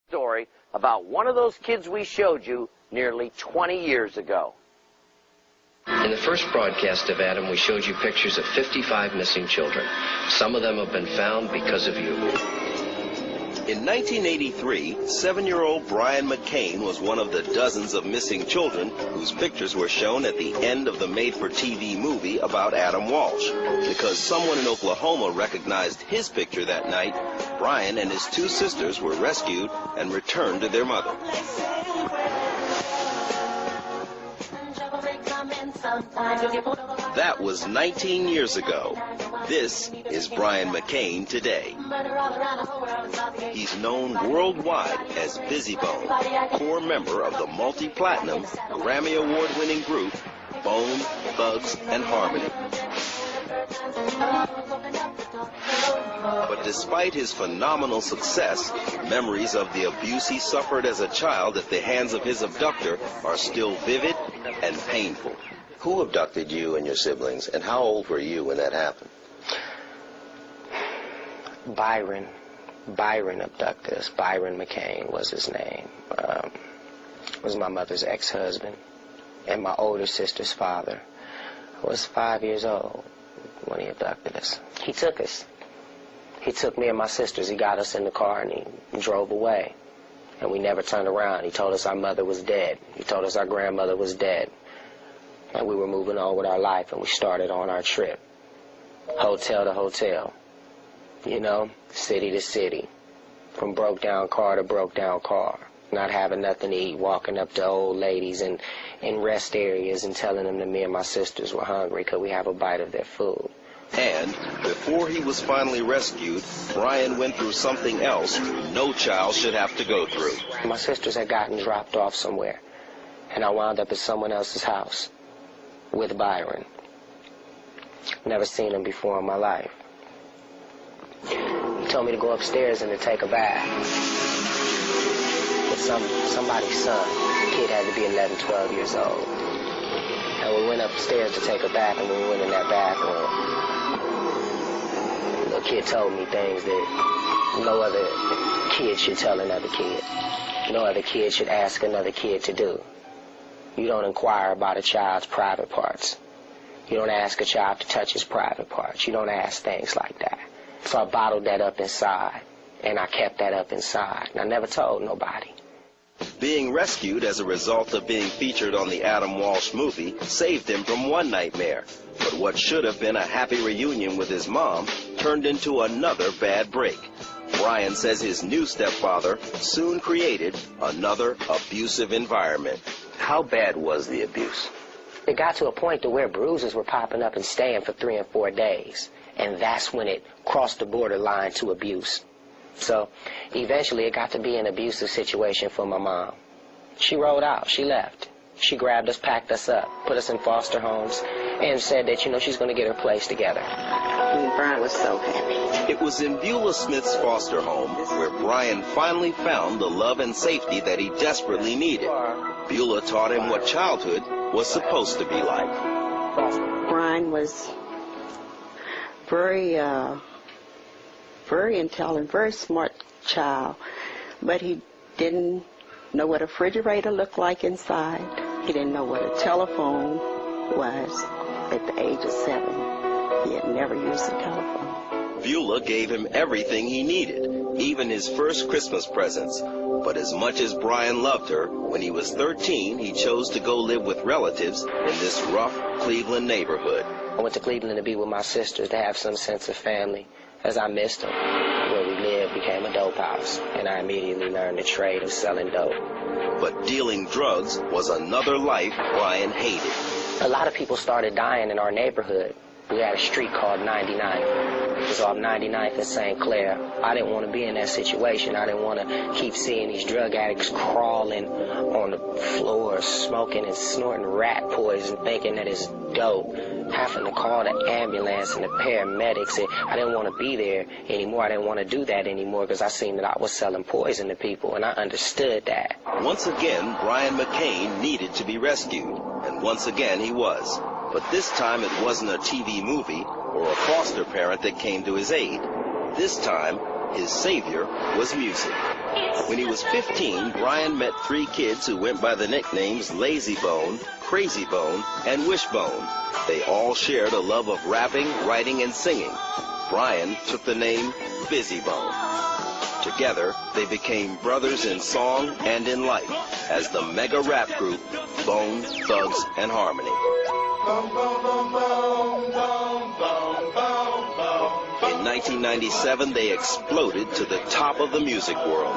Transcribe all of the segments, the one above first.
Story about one of those kids we showed you nearly 20 years ago. In the first broadcast of Adam, we showed you pictures of 55 missing children. Some of them have been found because of you. In 1983, 7-year-old Brian McCain was one of the dozens of missing children whose pictures were shown at the end of the made-for-TV movie about Adam Walsh. Because someone in Oklahoma recognized his picture that night, Brian and his 2 sisters were rescued and returned to their mother. That was 19 years ago. This is Brian McCain today. He's known worldwide as Bizzy Bone, core member of the multi-platinum, Grammy Award-winning group Bone, Thugs, and Harmony. But despite his phenomenal success, memories of the abuse he suffered as a child at the hands of his abductor are still vivid and painful. Who abducted you and your siblings, and how old were you when that happened? Byron abducted us. Byron McCain was his name. Was my mother's ex-husband, and my older sister's father. I was 5 years old when he abducted us. He took us. He took me and my sisters. He got us in the car and he drove away. And we never turned around. He told us our mother was dead. He told us our grandmother was dead. And we were moving on with our life, and we started on our trip. Hotel to hotel. You know, city to city. From broke down car to broke down car. Not having nothing to eat, walking up to old ladies in rest areas and telling them that me and my sisters were hungry. Could we have a bite of their food? And before he was finally rescued, Brian went through something else no child should have to go through. My sisters had gotten dropped off somewhere, and I wound up at someone else's house with Byron. Never seen him before in my life. He told me to go upstairs and to take a bath with somebody's son. The kid had to be 11, 12 years old. And we went upstairs to take a bath, and when we went in that bathroom, the kid told me things that no other kid should tell another kid. No other kid should ask another kid to do. You don't inquire about a child's private parts. You don't ask a child to touch his private parts. You don't ask things like that. So I bottled that up inside, and I kept that up inside, and I never told nobody. Being rescued as a result of being featured on the Adam Walsh movie saved him from one nightmare. But what should have been a happy reunion with his mom turned into another bad break. Brian says his new stepfather soon created another abusive environment. How bad was the abuse? It got to a point to where bruises were popping up and staying for 3 and 4 days. And that's when it crossed the borderline to abuse. So eventually it got to be an abusive situation for my mom. She rolled out. She left. She grabbed us, packed us up, put us in foster homes, and said that, you know, she's going to get her place together. And Brian was so happy. It was in Beulah Smith's foster home where Brian finally found the love and safety that he desperately needed. Beulah taught him what childhood was supposed to be like. Brian was very intelligent, very smart child, but he didn't know what a refrigerator looked like inside. He didn't know what a telephone was at the age of 7. He had never used a telephone. Beulah gave him everything he needed, even his first Christmas presents. But as much as Brian loved her, when he was 13, he chose to go live with relatives in this rough Cleveland neighborhood. I went to Cleveland to be with my sisters, to have some sense of family, as I missed them. Where we lived became a dope house, and I immediately learned the trade of selling dope. But dealing drugs was another life Brian hated. A lot of people started dying in our neighborhood. We had a street called 99th. It was off 99th in St. Clair. I didn't want to be in that situation. I didn't want to keep seeing these drug addicts crawling on the floor, smoking and snorting rat poison, thinking that it's dope. Having to call the ambulance and the paramedics. I didn't want to be there anymore. I didn't want to do that anymore because I seen that I was selling poison to people, and I understood that. Once again, Brian McCain needed to be rescued, and once again he was. But this time it wasn't a TV movie or a foster parent that came to his aid. This time, his savior was music. It's When he was 15, Brian met 3 kids who went by the nicknames Lazy Bone, Crazy Bone, and Wishbone. They all shared a love of rapping, writing, and singing. Brian took the name Bizzy Bone. Together, they became brothers in song and in life as the mega rap group Bone, Thugs, and Harmony. In 1997, they exploded to the top of the music world.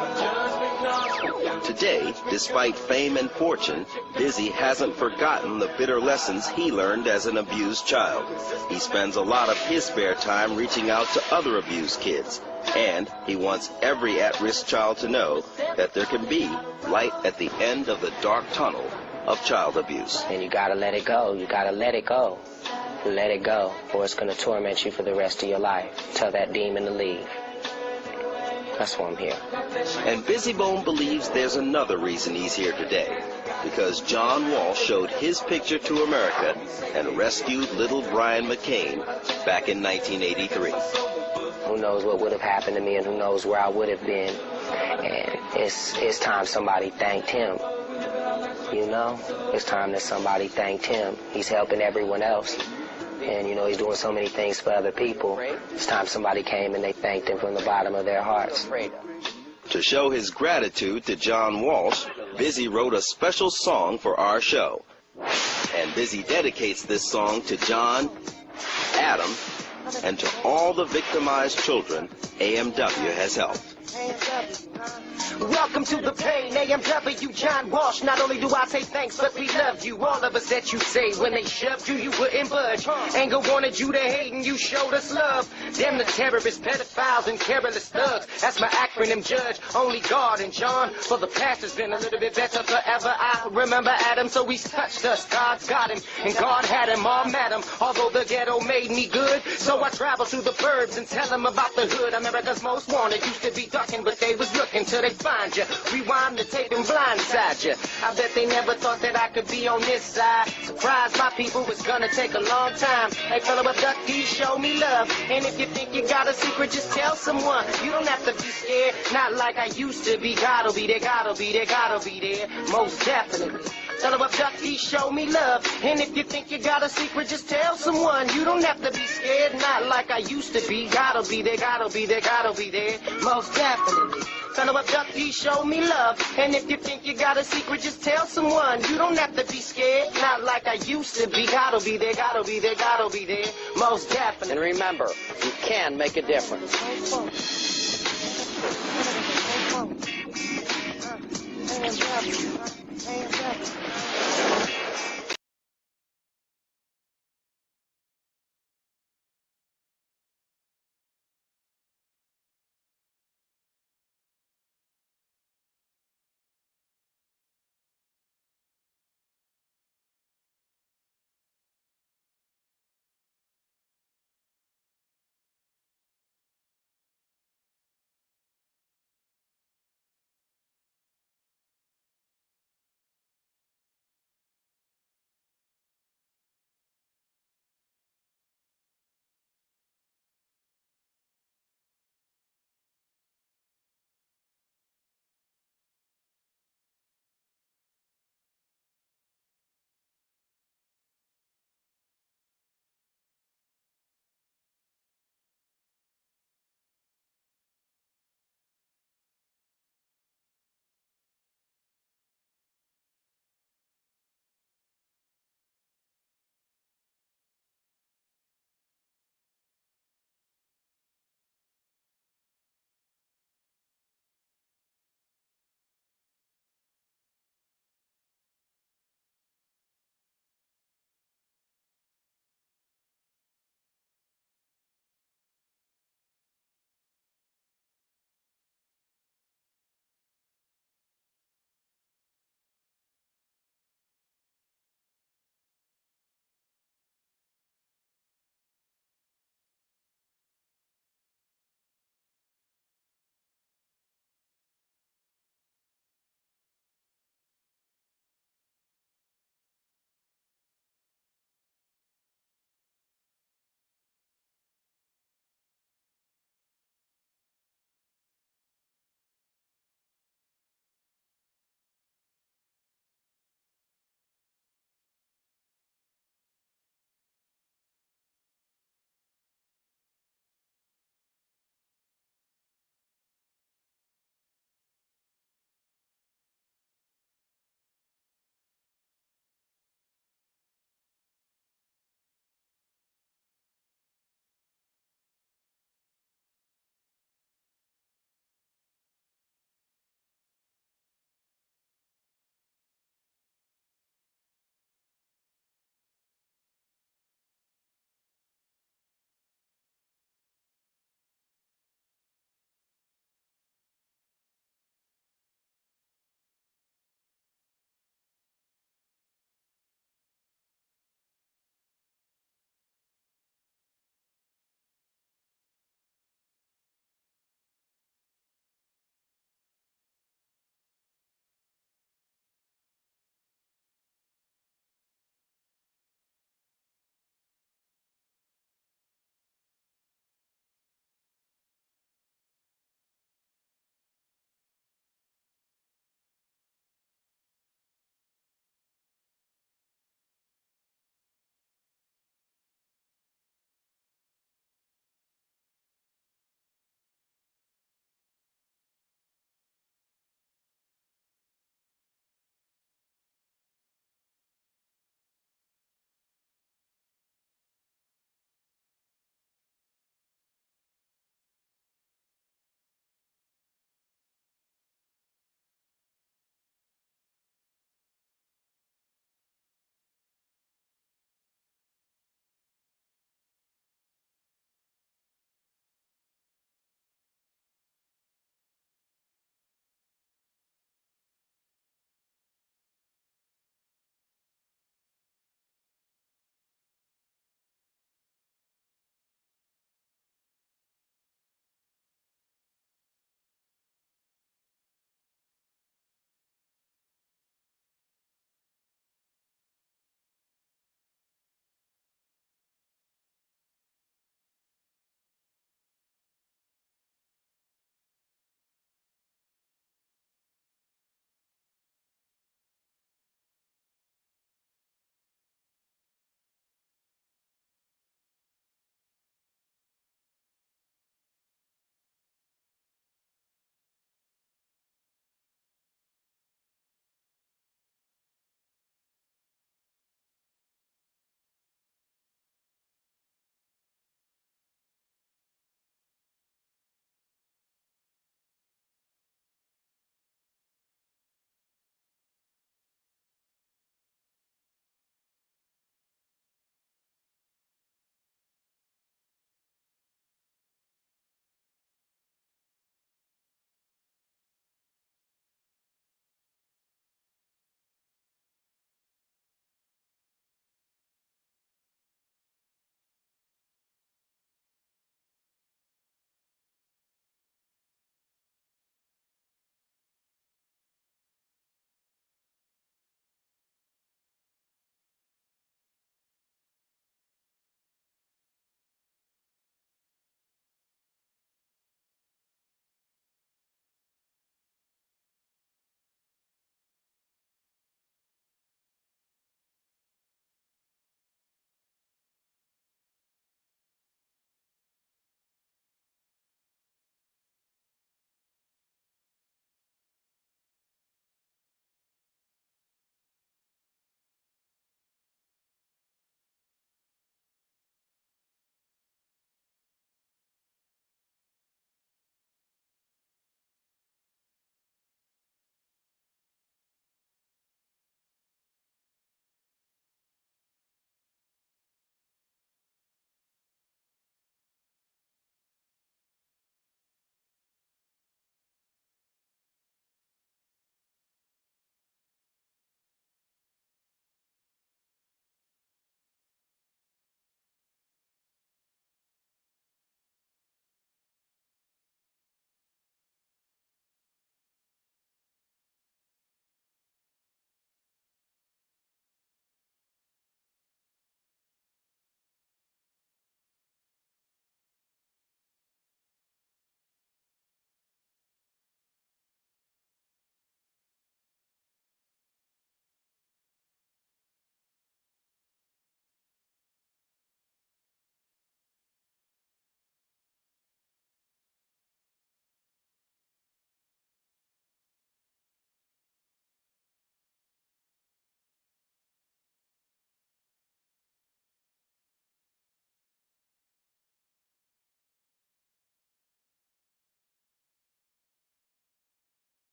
Today, despite fame and fortune, Bizzy hasn't forgotten the bitter lessons he learned as an abused child. He spends a lot of his spare time reaching out to other abused kids. And he wants every at-risk child to know that there can be light at the end of the dark tunnel of child abuse. And you gotta let it go. You gotta let it go. Let it go, or it's gonna torment you for the rest of your life. Tell that demon to leave. That's why I'm here. And Bizzy Bone believes there's another reason he's here today. Because John Walsh showed his picture to America and rescued little Brian McCain back in 1983. Who knows what would have happened to me, and who knows where I would have been. And it's time somebody thanked him. You know, it's time that somebody thanked him. He's helping everyone else. And, you know, he's doing so many things for other people. It's time somebody came and they thanked him from the bottom of their hearts. To show his gratitude to John Walsh, Bizzy wrote a special song for our show. And Bizzy dedicates this song to John, Adam, and to all the victimized children AMW has helped. Welcome to the pain, AMW, John Walsh. Not only do I say thanks, but we loved you. All of us that you say when they shoved you, you wouldn't budge. Anger wanted you to hate and you showed us love. Damn the terrorists, pedophiles, and careless thugs. That's my acronym, Judge, only God and John. For the past has been a little bit better forever. I remember Adam, so he's touched us. God's got him, and God had him all mad him. Although the ghetto made me good, so I travel through the burbs and tell them about the hood. America's most wanted used to be ducking, but they was looking till they find you. Rewind the tape and blindside you. I bet they never thought that I could be on this side. Surprise my people, it's gonna take a long time. Hey fella, abductees, show me love. And if you think you got a secret, just tell someone. You don't have to be scared, not like I used to be. God'll be there, God'll be there, God'll be there. Most definitely. Tell them abductees, show me love. And if you think you got a secret, just tell someone. You don't have to be scared, not like I used to be. God'll be there, God'll be there, God'll be there. Most definitely. Tell them abductees, show me love. And if you think you got a secret, just tell someone. You don't have to be scared, not like I used to be. God'll be there, God'll be there, God'll be there. Most definitely. And remember, you can make a difference. AMW.